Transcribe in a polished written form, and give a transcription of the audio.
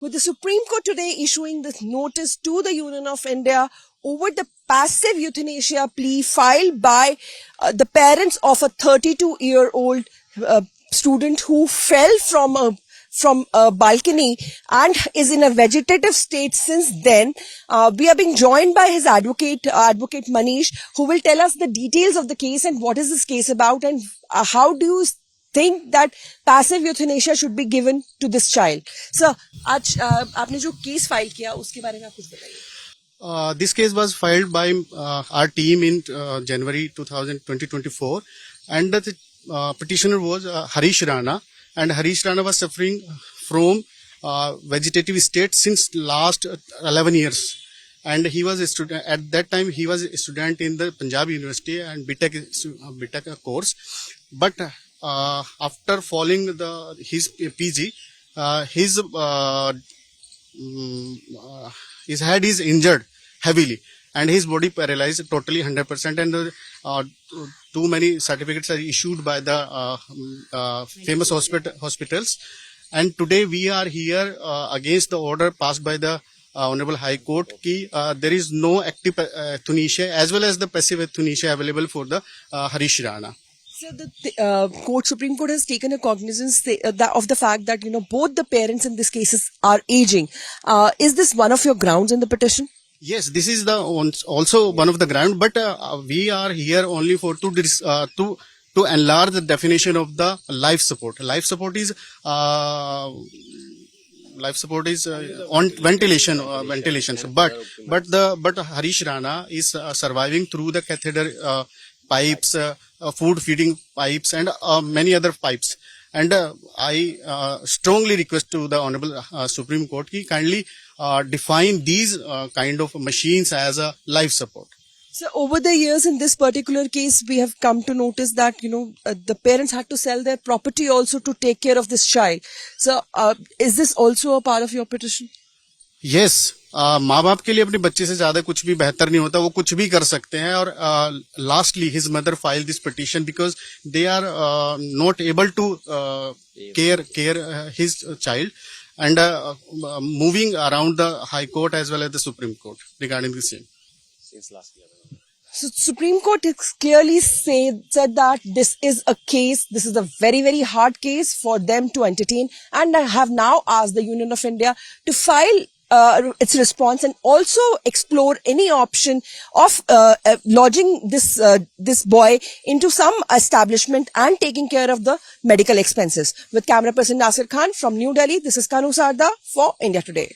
With the Supreme Court today issuing this notice to the Union of India over the passive euthanasia plea filed by the parents of a 32-year-old student who fell from a balcony and is in a vegetative state since then. We are being joined by his advocate Manish, who will tell us the details of the case and what is this case about and how do you think that passive euthanasia should be given to this child. Sir, आज आपने जो case file किया उसके बारे में आप कुछ बताइए. This case was filed by our team in January 2024, and the petitioner was Harish Rana, and Harish Rana was suffering from vegetative state since last 11 years. And he was a student at that time. He was a student in the Punjab University and BTech course, but after following his PG, his head is injured heavily and his body paralyzed totally 100%, and too many certificates are issued by the famous hospitals. And today we are here against the order passed by the Honorable High Court ki there is no active euthanasia as well as the passive euthanasia available for the Harish Rana. So the Supreme Court has taken a cognizance of the fact that both the parents in these cases are aging. Is this one of your grounds in the petition? Yes, this is also one of the grounds, but we are here only for to enlarge the definition of the life support. Life support is on ventilation. But Harish Rana is surviving through the catheter pipes, food feeding pipes, and many other pipes. And I strongly request to the Honorable Supreme Court ki kindly define these kind of machines as a life support. So over the years in this particular case, we have come to notice that, the parents had to sell their property also to take care of this child. So is this also a part of your petition? Yes. माँ बाप के लिए अपने बच्चे से ज्यादा कुछ भी बेहतर नहीं होता, वो कुछ भी कर सकते हैं. और lastly his mother file this petition because they are not able to care his child, and moving around the High Court as well as the Supreme Court regarding the same. Since last year. So Supreme Court clearly said that this is a very, very hard case for them to entertain, and I have now asked the Union of India to file its response and also explore any option of lodging this boy into some establishment and taking care of the medical expenses. With camera person Nasir Khan from New Delhi, this is Kanu Sarda for India Today.